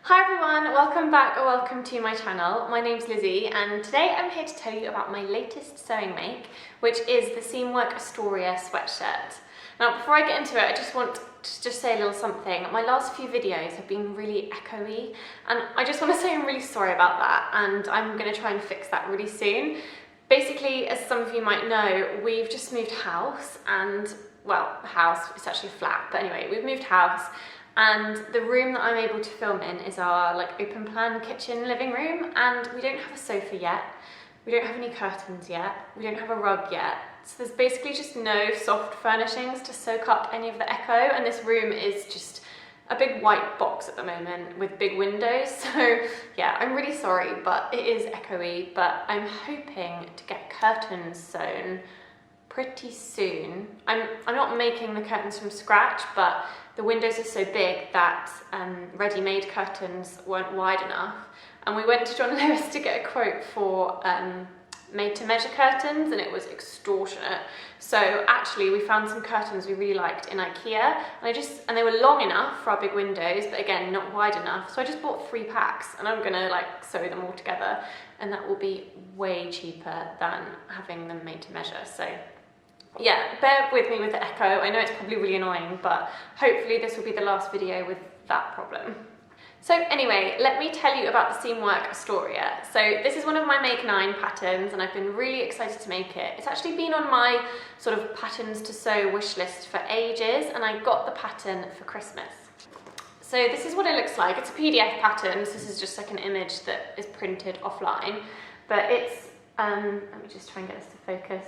Hi everyone, welcome back or welcome to my channel. My name's Lizzie and today I'm here to tell you about my latest sewing make, which is the Seamwork Astoria sweatshirt. Now before I get into it, I just want to say a little something. My last few videos have been really echoey and I just want to say I'm really sorry about that, and I'm going to try and fix that really soon. Basically, as some of you might know, we've just moved house and, well, house, it's actually a flat, but anyway, we've moved house. And the room that I'm able to film in is our open plan kitchen living room, and we don't have a sofa yet, we don't have any curtains yet, we don't have a rug yet. So there's basically just no soft furnishings to soak up any of the echo, and this room is just a big white box at the moment with big windows. So yeah, I'm really sorry, but it is echoey, but I'm hoping to get curtains sewn pretty soon. I'm not making the curtains from scratch, but the windows are so big that ready-made curtains weren't wide enough, and we went to John Lewis to get a quote for made-to-measure curtains, and it was extortionate. So actually we found some curtains we really liked in IKEA, and they were long enough for our big windows, but again not wide enough. So I just bought 3 packs, and I'm gonna sew them all together, and that will be way cheaper than having them made to measure. So yeah, bear with me with the echo. I know it's probably really annoying, but hopefully this will be the last video with that problem. So anyway, let me tell you about the Seamwork Astoria. So this is one of my Make 9 patterns, and I've been really excited to make it. It's actually been on my sort of patterns to sew wish list for ages, and I got the pattern for Christmas. So this is what it looks like. It's a PDF pattern, so this is just like an image that is printed offline, but it's, let me just try and get this to focus.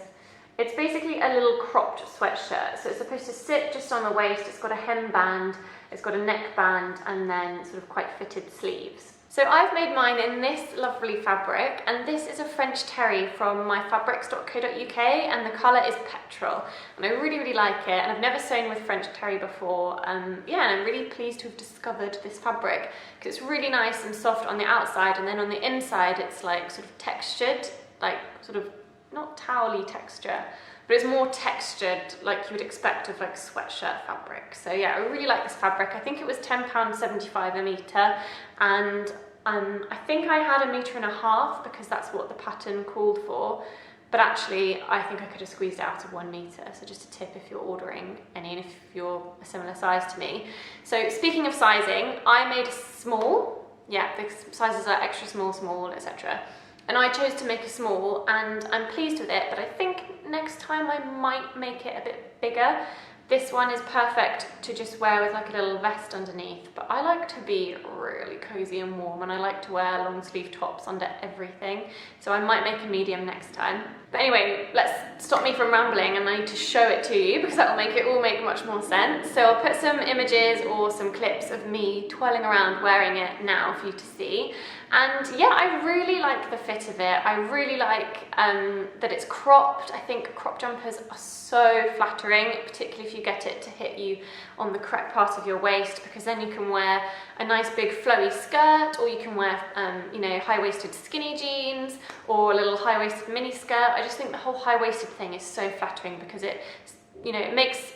It's basically a little cropped sweatshirt. So it's supposed to sit just on the waist. It's got a hemband, it's got a neckband, and then sort of quite fitted sleeves. So I've made mine in this lovely fabric, and this is a French terry from myfabrics.co.uk, and the colour is petrol, and I really, really like it, and I've never sewn with French terry before. Yeah, and I'm really pleased to have discovered this fabric, because it's really nice and soft on the outside, and then on the inside it's like sort of textured, like sort of not towely texture, but it's more textured like you would expect of like sweatshirt fabric. So yeah, I really like this fabric. I think it was £10.75 a metre, and I think I had 1.5 meters because that's what the pattern called for, but actually I think I could have squeezed it out of 1 metre. So just a tip if you're ordering any, and if you're a similar size to me. So speaking of sizing, I made a small, yeah, the sizes are extra small, small, etc. And I chose to make a small, and I'm pleased with it, but I think next time I might make it a bit bigger. This one is perfect to just wear with like a little vest underneath, but I like to be really cozy and warm, and I like to wear long sleeve tops under everything, so I might make a medium next time. But anyway, let's stop me from rambling, and I need to show it to you because that will make it all make much more sense. So I'll put some images or some clips of me twirling around wearing it now for you to see. And yeah, I really like the fit of it. I really like that it's cropped. I think crop jumpers are so flattering, particularly if you get it to hit you on the correct part of your waist, because then you can wear a nice big flowy skirt, or you can wear you know, high-waisted skinny jeans, or a little high-waisted mini skirt. I just think the whole high-waisted thing is so flattering because it, you know, it makes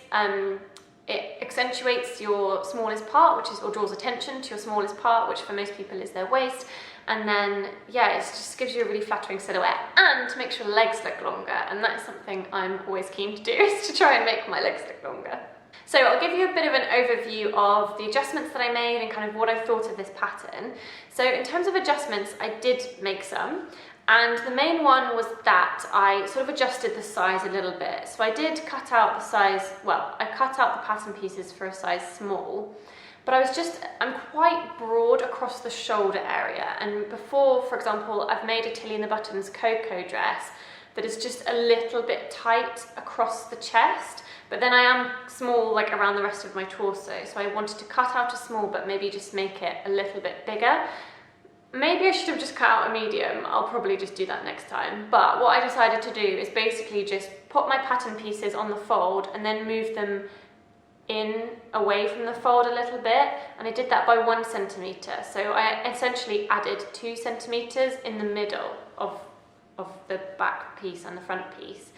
it accentuates your smallest part, which is, or draws attention to your smallest part, which for most people is their waist. And then, yeah, it just gives you a really flattering silhouette, and to make your legs look longer. And that is something I'm always keen to do, is to try and make my legs look longer. So I'll give you a bit of an overview of the adjustments that I made and kind of what I thought of this pattern. So in terms of adjustments, I did make some. And the main one was that I sort of adjusted the size a little bit. So I did cut out the size, well, I cut out the pattern pieces for a size small, but I'm quite broad across the shoulder area. And before, for example, I've made a Tilly and the Buttons Coco dress that is just a little bit tight across the chest, but then I am small like around the rest of my torso. So I wanted to cut out a small, but maybe just make it a little bit bigger. Maybe I should have just cut out a medium. I'll probably just do that next time. But what I decided to do is basically just put my pattern pieces on the fold and then move them in away from the fold a little bit, and I did that by 1 centimetre. So I essentially added 2 centimetres in the middle of the back piece and the front piece.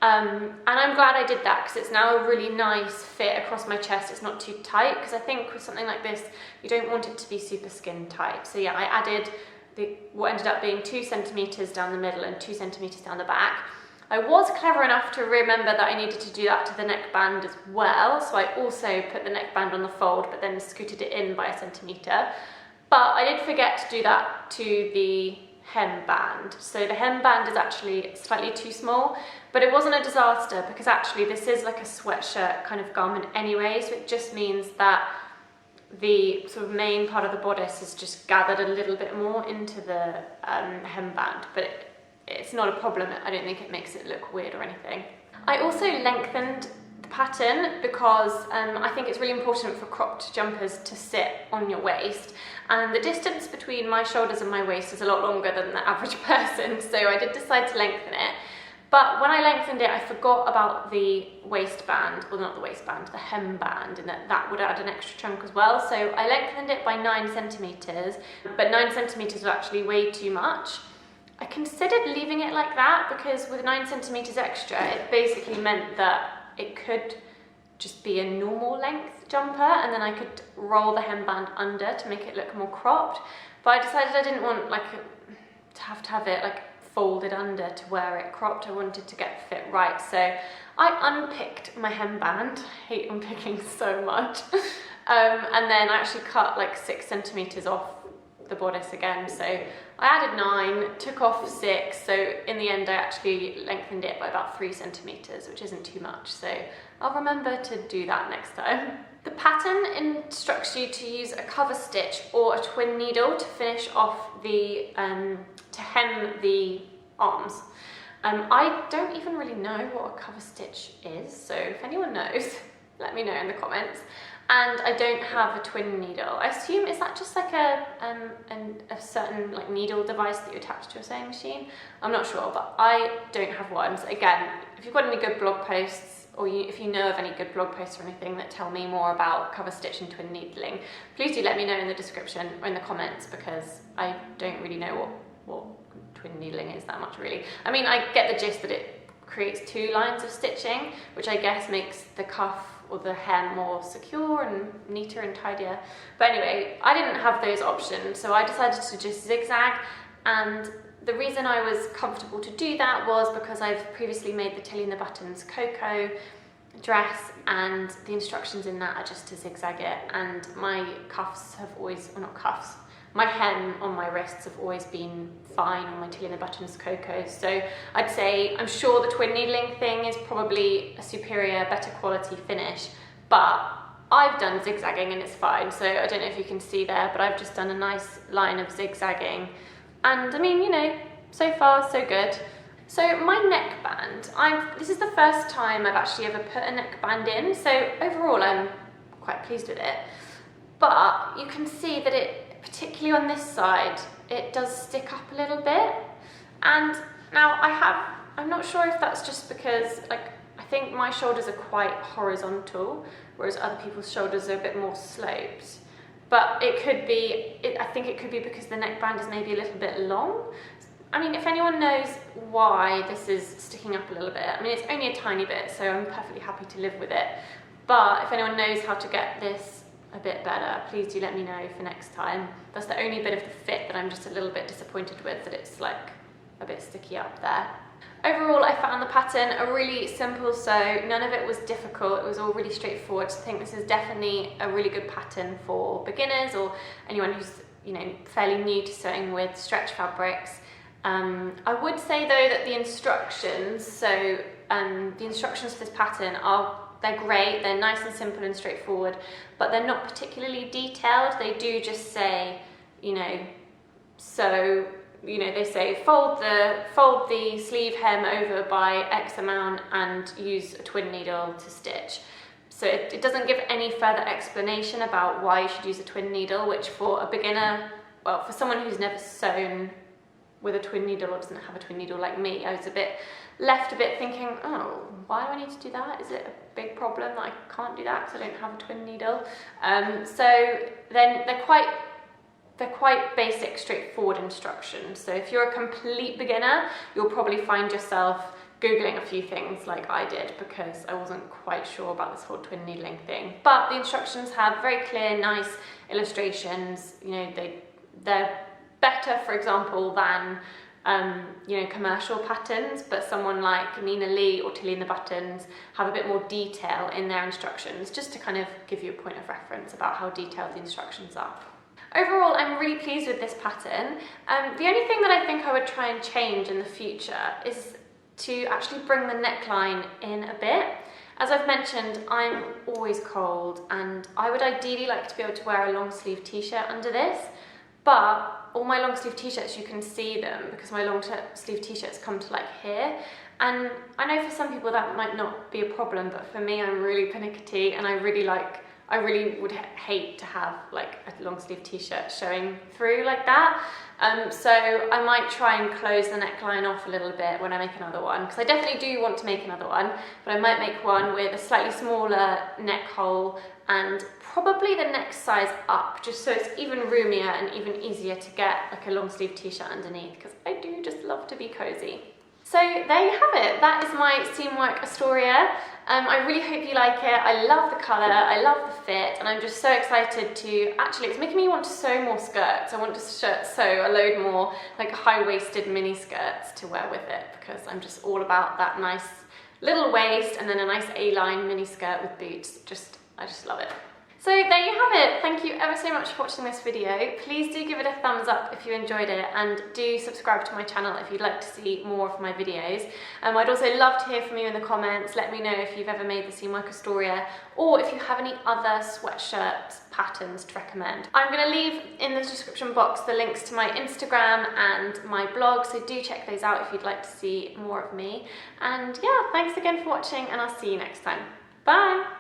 And I'm glad I did that because it's now a really nice fit across my chest. It's not too tight, because I think with something like this, you don't want it to be super skin tight. So yeah, I added what ended up being 2 centimeters down the middle and 2 centimeters down the back. I was clever enough to remember that I needed to do that to the neckband as well. So I also put the neckband on the fold, but then scooted it in by 1 centimeter. But I did forget to do that to the hem band. So the hem band is actually slightly too small, but it wasn't a disaster because actually this is like a sweatshirt kind of garment anyway. So it just means that the sort of main part of the bodice is just gathered a little bit more into the hem band, but it's not a problem. I don't think it makes it look weird or anything. I also lengthened the pattern because I think it's really important for cropped jumpers to sit on your waist, and the distance between my shoulders and my waist is a lot longer than the average person, so I did decide to lengthen it. But when I lengthened it, I forgot about the waistband, well, not the waistband, the hem band, and that would add an extra chunk as well. So I lengthened it by 9 centimeters, but 9 centimeters was actually way too much. I considered leaving it like that because with 9 centimeters extra, it basically meant that it could just be a normal length jumper, and then I could roll the hemband under to make it look more cropped. But I decided I didn't want to have it like folded under to wear it cropped. I wanted to get the fit right, so I unpicked my hemband. I hate unpicking so much. And then I actually cut like 6 centimeters off the bodice again. So I added 9, took off 6, so in the end I actually lengthened it by about 3 centimeters, which isn't too much, so I'll remember to do that next time. The pattern instructs you to use a cover stitch or a twin needle to finish off the, to hem the arms. I don't even really know what a cover stitch is, so if anyone knows, let me know in the comments. And I don't have a twin needle. I assume, is that just like a certain like needle device that you attach to a sewing machine? I'm not sure, but I don't have one. So again, if you've got any good blog posts, or if you know of any good blog posts or anything that tell me more about cover stitch and twin needling, please do let me know in the description or in the comments, because I don't really know what twin needling is that much really. I mean, I get the gist that it creates 2 lines of stitching, which I guess makes the cuff or the hem more secure and neater and tidier. But anyway, I didn't have those options, so I decided to just zigzag, and the reason I was comfortable to do that was because I've previously made the Tilly and the Buttons Cocoa dress, and the instructions in that are just to zigzag it, and my cuffs have always, or not cuffs, my hem on my wrists have always been fine on my Tilly and the Buttons Cocos. So I'd say, I'm sure the twin needling thing is probably a superior, better quality finish, but I've done zigzagging and it's fine. So I don't know if you can see there, but I've just done a nice line of zigzagging. And I mean, you know, so far so good. So my neckband, this is the first time I've actually ever put a neckband in. So overall, I'm quite pleased with it. But you can see that it, particularly on this side, it does stick up a little bit. And now I'm not sure if that's just because, like, I think my shoulders are quite horizontal, whereas other people's shoulders are a bit more sloped. But it could be, I think it could be because the neckband is maybe a little bit long. I mean, if anyone knows why this is sticking up a little bit, I mean, it's only a tiny bit, so I'm perfectly happy to live with it. But if anyone knows how to get this a bit better, please do let me know for next time. That's the only bit of the fit that I'm just a little bit disappointed with, that it's like a bit sticky up there. Overall, I found the pattern a really simple sew. None of it was difficult. It was all really straightforward. So I think this is definitely a really good pattern for beginners or anyone who's, you know, fairly new to sewing with stretch fabrics. I would say though that the instructions, the instructions for this pattern they're great, they're nice and simple and straightforward, but they're not particularly detailed. They do just say, you know, so, you know, they say fold the sleeve hem over by X amount and use a twin needle to stitch. So it doesn't give any further explanation about why you should use a twin needle, which for a beginner, well, for someone who's never sewn with a twin needle or doesn't have a twin needle like me, I was left a bit thinking, oh, why do I need to do that? Is it a big problem that I can't do that because I don't have a twin needle? So then they're quite basic, straightforward instructions. So if you're a complete beginner, you'll probably find yourself Googling a few things like I did because I wasn't quite sure about this whole twin needling thing. But the instructions have very clear, nice illustrations. You know, they're better, for example, than you know, commercial patterns, but someone like Nina Lee or Tilly and the Buttons have a bit more detail in their instructions, just to kind of give you a point of reference about how detailed the instructions are. Overall, I'm really pleased with this pattern. The only thing that I think I would try and change in the future is to actually bring the neckline in a bit. As I've mentioned, I'm always cold and I would ideally like to be able to wear a long sleeve t-shirt under this, but all my long sleeve t-shirts, you can see them because my long sleeve t-shirts come to like here. And I know for some people that might not be a problem, but for me, I'm really pernickety and I really would hate to have like a long sleeve t-shirt showing through like that. So I might try and close the neckline off a little bit when I make another one, because I definitely do want to make another one, but I might make one with a slightly smaller neck hole and probably the neck size up, just so it's even roomier and even easier to get like a long sleeve t-shirt underneath, because I do just love to be cozy. So there you have it, that is my Seamwork Astoria. I really hope you like it. I love the colour, I love the fit, and I'm just so excited to, actually it's making me want to sew more skirts. I want to sew a load more like high-waisted mini skirts to wear with it, because I'm just all about that nice little waist and then a nice A-line mini skirt with boots. I just love it. So there you have it. Thank you ever so much for watching this video. Please do give it a thumbs up if you enjoyed it, and do subscribe to my channel if you'd like to see more of my videos. I'd also love to hear from you in the comments. Let me know if you've ever made the Seamwork Astoria, or if you have any other sweatshirt patterns to recommend. I'm going to leave in the description box the links to my Instagram and my blog, so do check those out if you'd like to see more of me. And yeah, thanks again for watching, and I'll see you next time. Bye!